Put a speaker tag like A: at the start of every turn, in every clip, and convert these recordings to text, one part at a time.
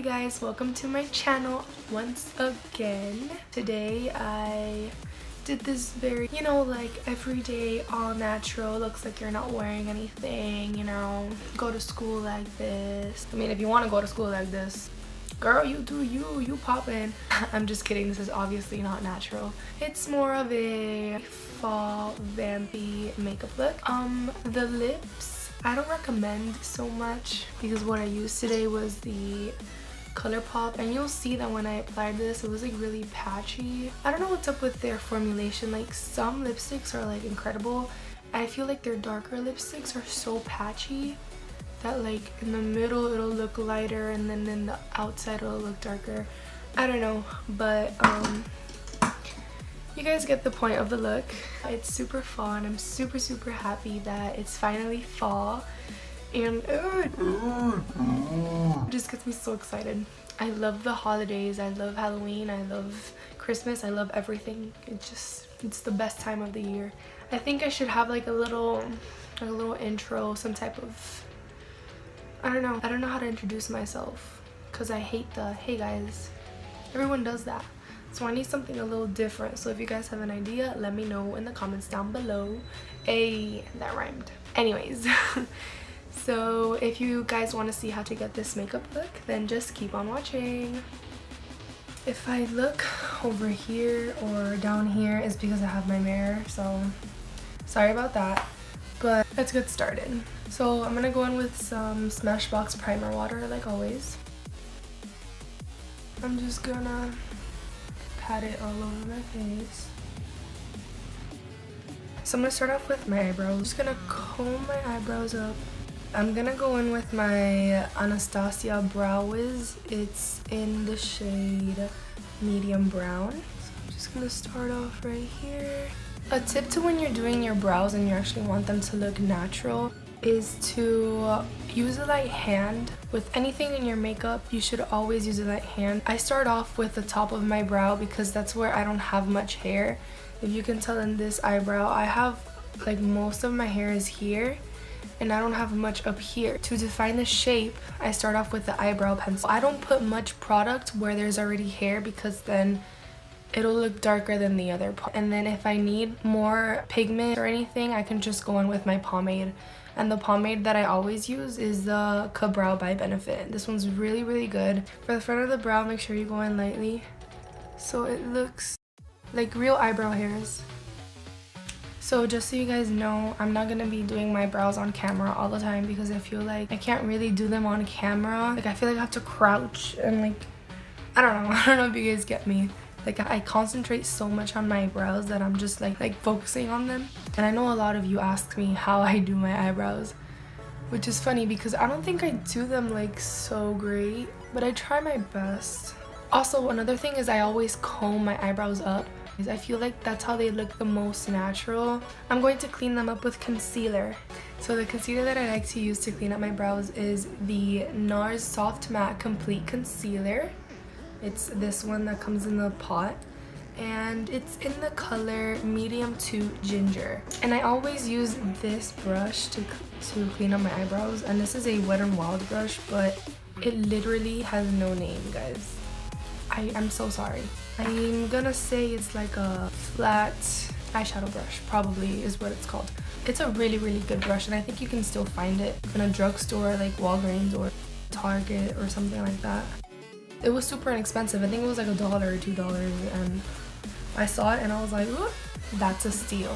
A: guys, welcome to my channel once again. Today I did this very, like everyday all natural, looks like you're not wearing anything, go to school like this. I mean, if you want to go to school like this, girl, you do you poppin'. I'm just kidding, this is obviously not natural. It's more of a fall vampy makeup look. The lips I don't recommend so much because what I used today was the Colourpop, and you'll see that when I applied this it was like really patchy. I don't know what's up with their formulation. Like, some lipsticks are like incredible. I feel like their darker lipsticks are so patchy that like in the middle it'll look lighter and then in the outside it'll look darker. I don't know, but you guys get the point of the look. It's super fun. I'm super happy that it's finally fall, and it just gets me so excited. I love the holidays, I love Halloween, I love Christmas, I love everything. It's the best time of the year. I think I should have like a little intro, some type of, I don't know how to introduce myself because I hate the hey guys. Everyone does that. So I need something a little different. So if you guys have an idea, let me know in the comments down below. That rhymed. Anyways, so if you guys want to see how to get this makeup look, then just keep on watching. If I look over here or down here, it's because I have my mirror, so sorry about that. But let's get started. So I'm gonna go in with some Smashbox primer water like always. I'm just gonna pat it all over my face. So I'm gonna start off with my eyebrows. I'm just gonna comb my eyebrows up. I'm gonna go in with my ABH Brow Wiz. It's in the shade medium brown. So I'm just gonna start off right here. A tip to when you're doing your brows and you actually want them to look natural is to use a light hand. With anything in your makeup, you should always use a light hand. I start off with the top of my brow because that's where I don't have much hair. If you can tell in this eyebrow, I have like most of my hair is here and I don't have much up here. To define the shape, I start off with the eyebrow pencil. I don't put much product where there's already hair because then it'll look darker than the other part. And then if I need more pigment or anything, I can just go in with my pomade. And the pomade that I always use is the Brow by Benefit. This one's really good. For the front of the brow, make sure you go in lightly so it looks like real eyebrow hairs. So just so you guys know, I'm not gonna be doing my brows on camera all the time because I feel like I can't really do them on camera. Like, I feel like I have to crouch and like, I don't know if you guys get me. Like, I concentrate so much on my brows that I'm just like focusing on them. And I know a lot of you ask me how I do my eyebrows, which is funny because I don't think I do them like so great, but I try my best. Also, another thing is I always comb my eyebrows up. I feel like that's how they look the most natural. I'm going to clean them up with concealer. So the concealer that I like to use to clean up my brows is the NARS Soft Matte Complete Concealer. It's this one that comes in the pot, and it's in the color medium to ginger. And I always use this brush to clean up my eyebrows, and this is a Wet n Wild brush, but it literally has no name, guys. I'm so sorry. I'm gonna say it's like a flat eyeshadow brush, probably is what it's called. It's a really good brush, and I think you can still find it in a drugstore like Walgreens or Target or something like that. It was super inexpensive. I think it was like $1 or $2, and I saw it and I was like, ooh, that's a steal.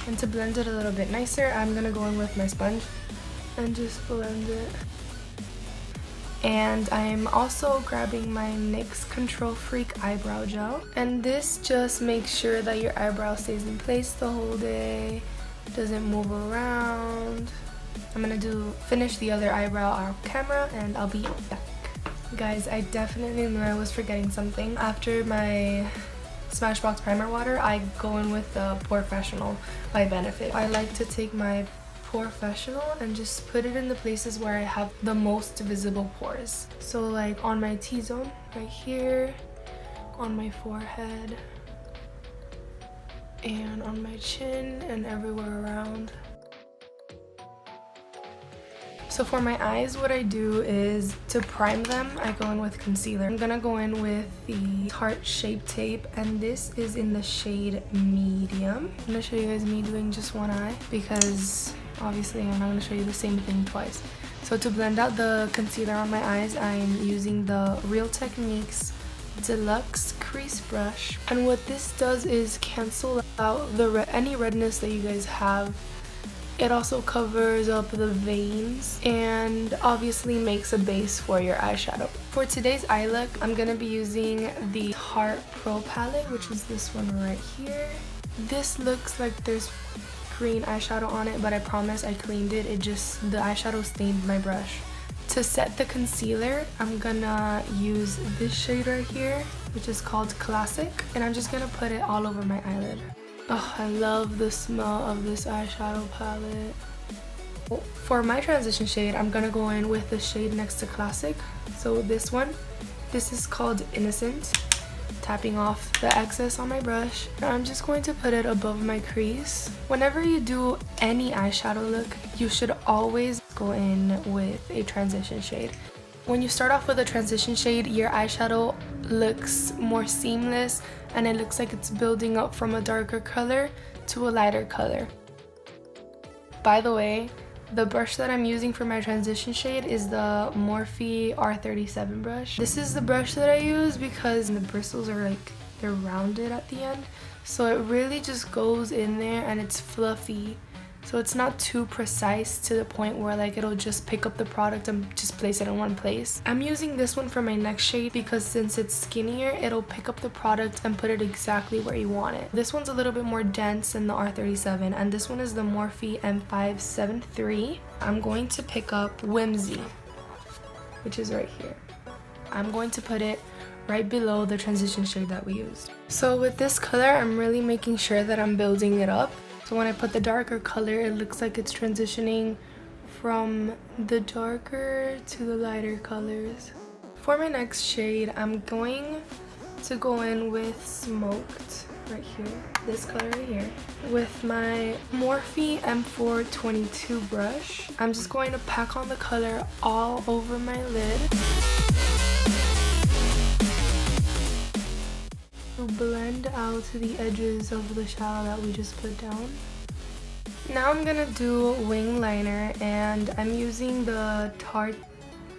A: And to blend it a little bit nicer, I'm gonna go in with my sponge and just blend it. And I'm also grabbing my NYX Control Freak eyebrow gel, and this just makes sure that your eyebrow stays in place the whole day, doesn't move around. I'm gonna finish the other eyebrow off camera and I'll be back. Guys, I definitely knew I was forgetting something. After my Smashbox primer water, I go in with the Porefessional by Benefit. I like to take my Porefessional and just put it in the places where I have the most visible pores. So like on my T-zone, right here, on my forehead, and on my chin, and everywhere around. So for my eyes, what I do is to prime them, I go in with concealer. I'm gonna go in with the Tarte Shape Tape, and this is in the shade medium. I'm gonna show you guys me doing just one eye because obviously I'm not gonna show you the same thing twice. So to blend out the concealer on my eyes, I'm using the Real Techniques Deluxe Crease Brush. And what this does is cancel out any redness that you guys have. It also covers up the veins and obviously makes a base for your eyeshadow. For today's eye look, I'm going to be using the Tarte Pro palette, which is this one right here. This looks like there's green eyeshadow on it, but I promise I cleaned it. The eyeshadow stained my brush. To set the concealer, I'm gonna use this shade right here, which is called Classic, and I'm just gonna put it all over my eyelid. Oh, I love the smell of this eyeshadow palette. For my transition shade, I'm gonna go in with the shade next to Classic. So this one, this is called Innocent. Tapping off the excess on my brush. I'm just going to put it above my crease. Whenever you do any eyeshadow look, you should always go in with a transition shade. When you start off with a transition shade, your eyeshadow looks more seamless and it looks like it's building up from a darker color to a lighter color. By the way, the brush that I'm using for my transition shade is the Morphe R37 brush. This is the brush that I use because the bristles are they're rounded at the end. So it really just goes in there and it's fluffy. So it's not too precise to the point where it'll just pick up the product and just place it in one place. I'm using this one for my next shade because since it's skinnier, it'll pick up the product and put it exactly where you want it. This one's a little bit more dense than the R37, and this one is the Morphe M573. I'm going to pick up Whimsy, which is right here. I'm going to put it right below the transition shade that we used. So with this color, I'm really making sure that I'm building it up. So when I put the darker color, it looks like it's transitioning from the darker to the lighter colors. For my next shade, I'm going to go in with Smoked right here, this color right here, with my Morphe M422 brush. I'm just going to pack on the color all over my lid. To blend out the edges of the shadow that we just put down. Now I'm gonna do wing liner, and I'm using the Tarte.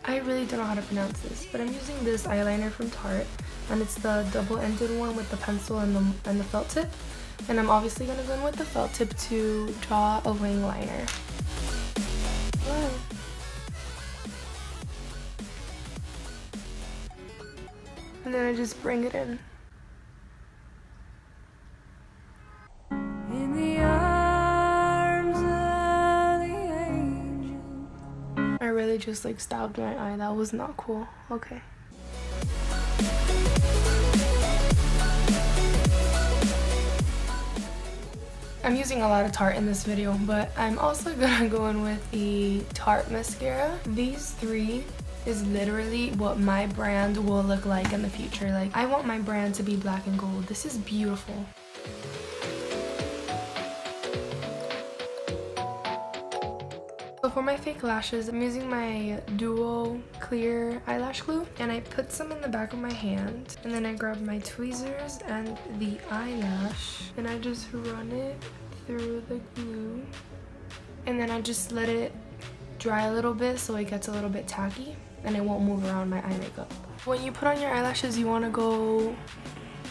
A: I really don't know how to pronounce this, but I'm using this eyeliner from Tarte, and it's the double-ended one with the pencil and the felt tip. And I'm obviously gonna go in with the felt tip to draw a wing liner. Wow. And then I just bring it in. Just stabbed my eye. That was not cool. Okay. I'm using a lot of Tarte in this video, but I'm also gonna go in with the Tarte mascara. These three is literally what my brand will look like in the future. I want my brand to be black and gold. This is beautiful. So for my fake lashes, I'm using my Duo Clear Eyelash Glue, and I put some in the back of my hand, and then I grab my tweezers and the eyelash, and I just run it through the glue, and then I just let it dry a little bit so it gets a little bit tacky, and it won't move around my eye makeup. When you put on your eyelashes, you want to go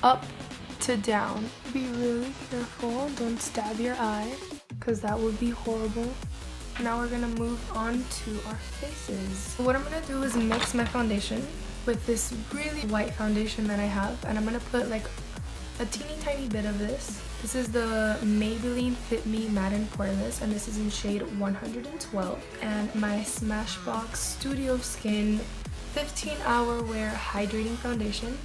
A: up to down. Be really careful, don't stab your eye, because that would be horrible. Now we're gonna move on to our faces. What I'm gonna do is mix my foundation with this really white foundation that I have, and I'm gonna put a teeny tiny bit of this. This is the Maybelline Fit Me Matte and Poreless, and this is in shade 112. And my Smashbox Studio Skin 15-Hour Wear Hydrating Foundation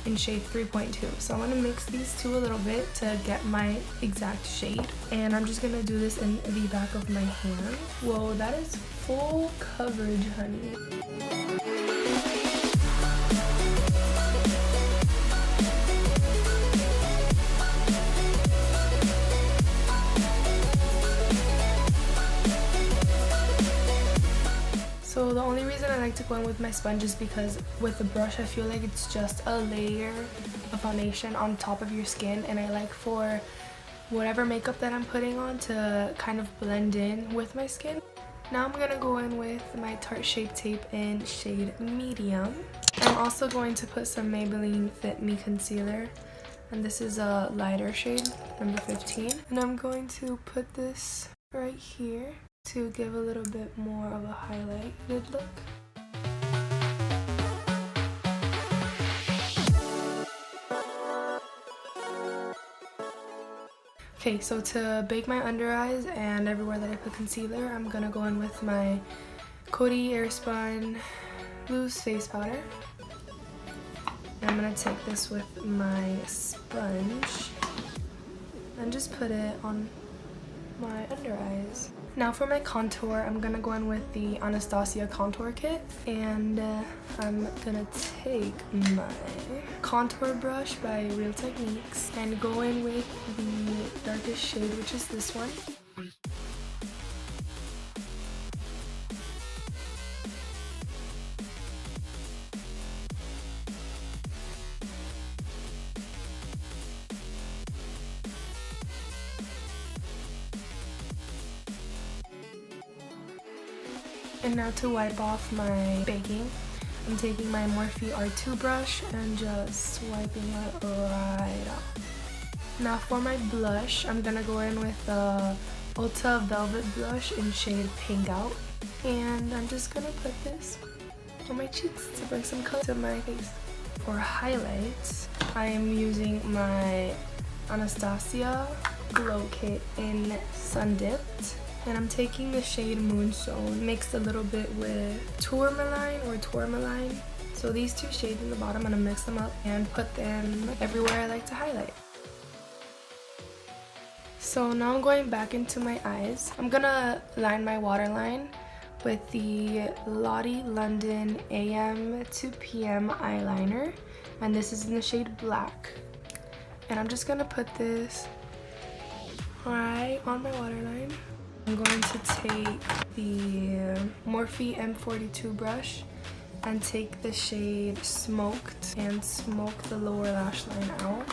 A: in shade 3.2. So I'm going to mix these two a little bit to get my exact shade. And I'm just going to do this in the back of my hand. Whoa, that is full coverage, honey. So the only reason I like to go in with my sponge is because with the brush I feel like it's just a layer of foundation on top of your skin, and I like for whatever makeup that I'm putting on to kind of blend in with my skin. Now I'm going to go in with my Tarte Shape Tape in shade Medium. I'm also going to put some Maybelline Fit Me Concealer, and this is a lighter shade, number 15. And I'm going to put this right here to give a little bit more of a highlighted look. Okay, so to bake my under eyes and everywhere that I put concealer, I'm gonna go in with my Coty Airspun loose face powder. And I'm gonna take this with my sponge and just put it on my under eyes. Now for my contour, I'm gonna go in with the Anastasia Contour Kit, and I'm gonna take my contour brush by Real Techniques and go in with the darkest shade, which is this one. And now to wipe off my baking, I'm taking my Morphe R2 brush and just wiping it right off. Now for my blush, I'm gonna go in with the Ulta Velvet Blush in shade Pink Out. And I'm just gonna put this on my cheeks to bring some color to my face. For highlights, I am using my Anastasia Glow Kit in Sun Dipped. And I'm taking the shade Moonstone, mixed a little bit with Tourmaline. So these two shades in the bottom, I'm gonna mix them up and put them everywhere I like to highlight. So now I'm going back into my eyes. I'm gonna line my waterline with the Lottie London AM to PM eyeliner, and this is in the shade Black. And I'm just gonna put this right on my waterline. I'm going to take the Morphe M42 brush and take the shade Smoked and smoke the lower lash line out.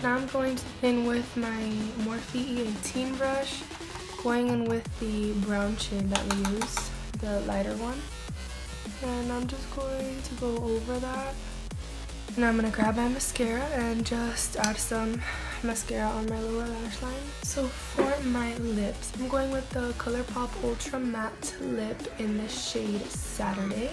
A: Now I'm going in with my Morphe E18 brush, going in with the brown shade that we use, the lighter one. And I'm just going to go over that. Now I'm going to grab my mascara and just add some mascara on my lower lash line. So for my lips, I'm going with the Colourpop Ultra Matte Lip in the shade Saturday.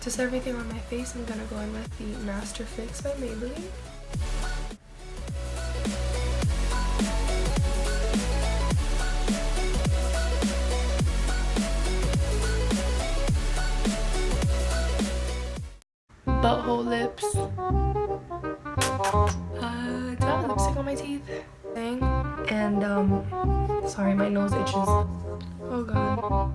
A: To set everything on my face, I'm gonna go in with the Master Fix by Maybelline. Butthole lips. Do I have lipstick on my teeth? And sorry, my nose itches. Oh god.